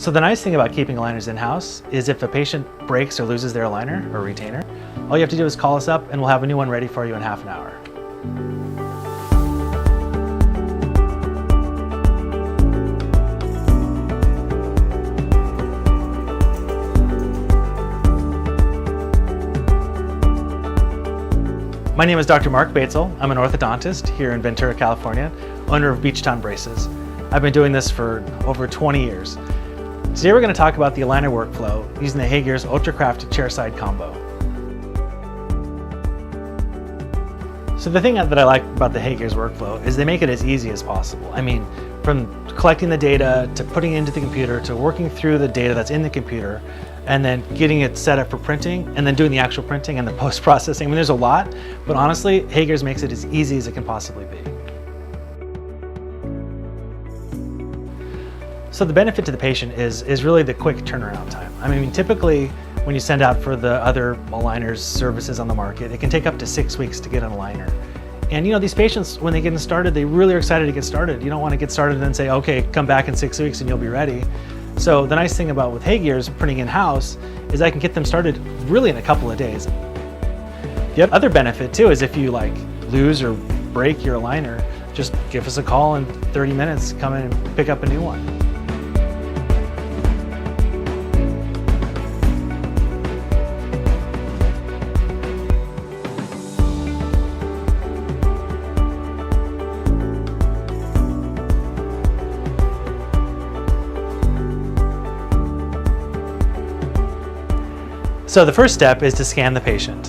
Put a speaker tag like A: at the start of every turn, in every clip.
A: So the nice thing about keeping aligners in-house is if a patient breaks or loses their aligner or retainer, all you have to do is call us up and we'll have a new one ready for you in half an hour. My name is Dr. Mark Batesole. I'm an orthodontist here in Ventura, California, owner of Beachtown Braces. I've been doing this for over 20 years. Today we're going to talk about the aligner workflow using the HeyGears UltraCraft ChairSide combo. So the thing that I like about the HeyGears workflow is they make it as easy as possible. I mean, from collecting the data to putting it into the computer to working through the data that's in the computer and then getting it set up for printing and then doing the actual printing and the post-processing. I mean, there's a lot, but honestly, HeyGears makes it as easy as it can possibly be. So the benefit to the patient is really the quick turnaround time. I mean, typically when you send out for the other aligners services on the market, it can take up to 6 weeks to get an aligner. And you know, these patients, when they get started, they really are excited to get started. You don't want to get started and then say, okay, come back in 6 weeks and you'll be ready. So the nice thing about with HeyGears printing in-house is I can get them started really in a couple of days. The other benefit too is if you like lose or break your aligner, just give us a call in 30 minutes, come in and pick up a new one. So the first step is to scan the patient.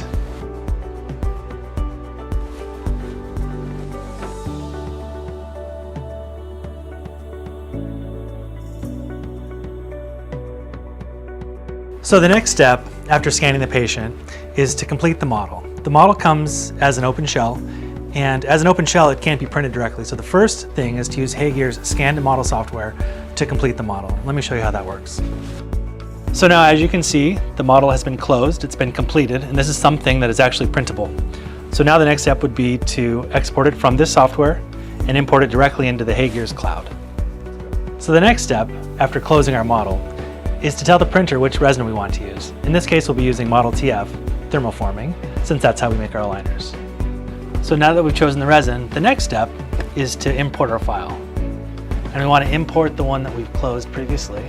A: So the next step after scanning the patient is to complete the model. The model comes as an open shell, and as an open shell it can't be printed directly. So the first thing is to use HeyGears Scan to Model software to complete the model. Let me show you how that works. So now, as you can see, the model has been closed, it's been completed, and this is something that is actually printable. So now the next step would be to export it from this software and import it directly into the HeyGears Cloud. So the next step, after closing our model, is to tell the printer which resin we want to use. In this case, we'll be using Model TF thermoforming, since that's how we make our aligners. So now that we've chosen the resin, the next step is to import our file. And we want to import the one that we've closed previously.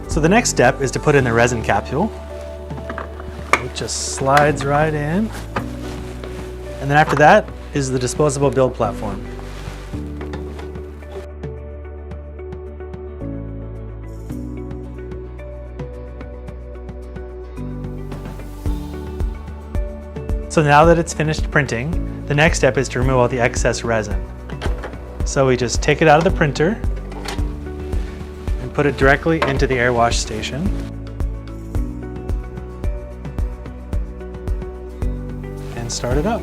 A: So the next step is to put in the resin capsule, which just slides right in. And then after that is the disposable build platform. So now that it's finished printing, the next step is to remove all the excess resin. So we just take it out of the printer, put it directly into the AirWash station. And start it up.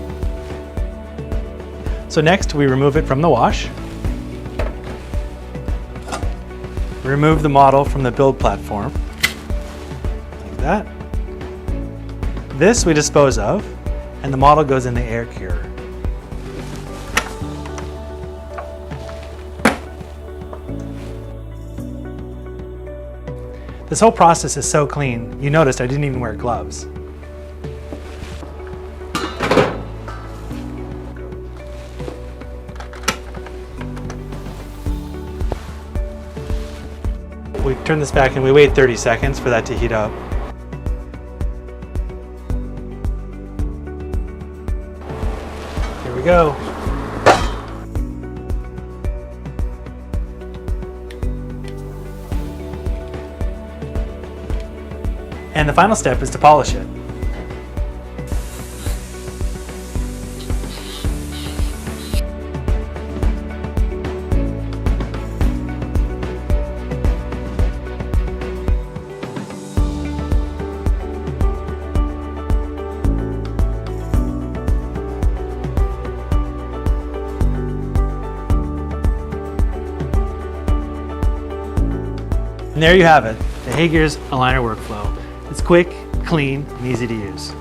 A: So next we remove it from the wash. Remove the model from the build platform, like that. This we dispose of, and the model goes in the AirCure. This whole process is so clean, you noticed I didn't even wear gloves. We turn this back and we wait 30 seconds for that to heat up. Here we go. And the final step is to polish it. And there you have it, the HeyGears aligner workflow. It's quick, clean, and easy to use.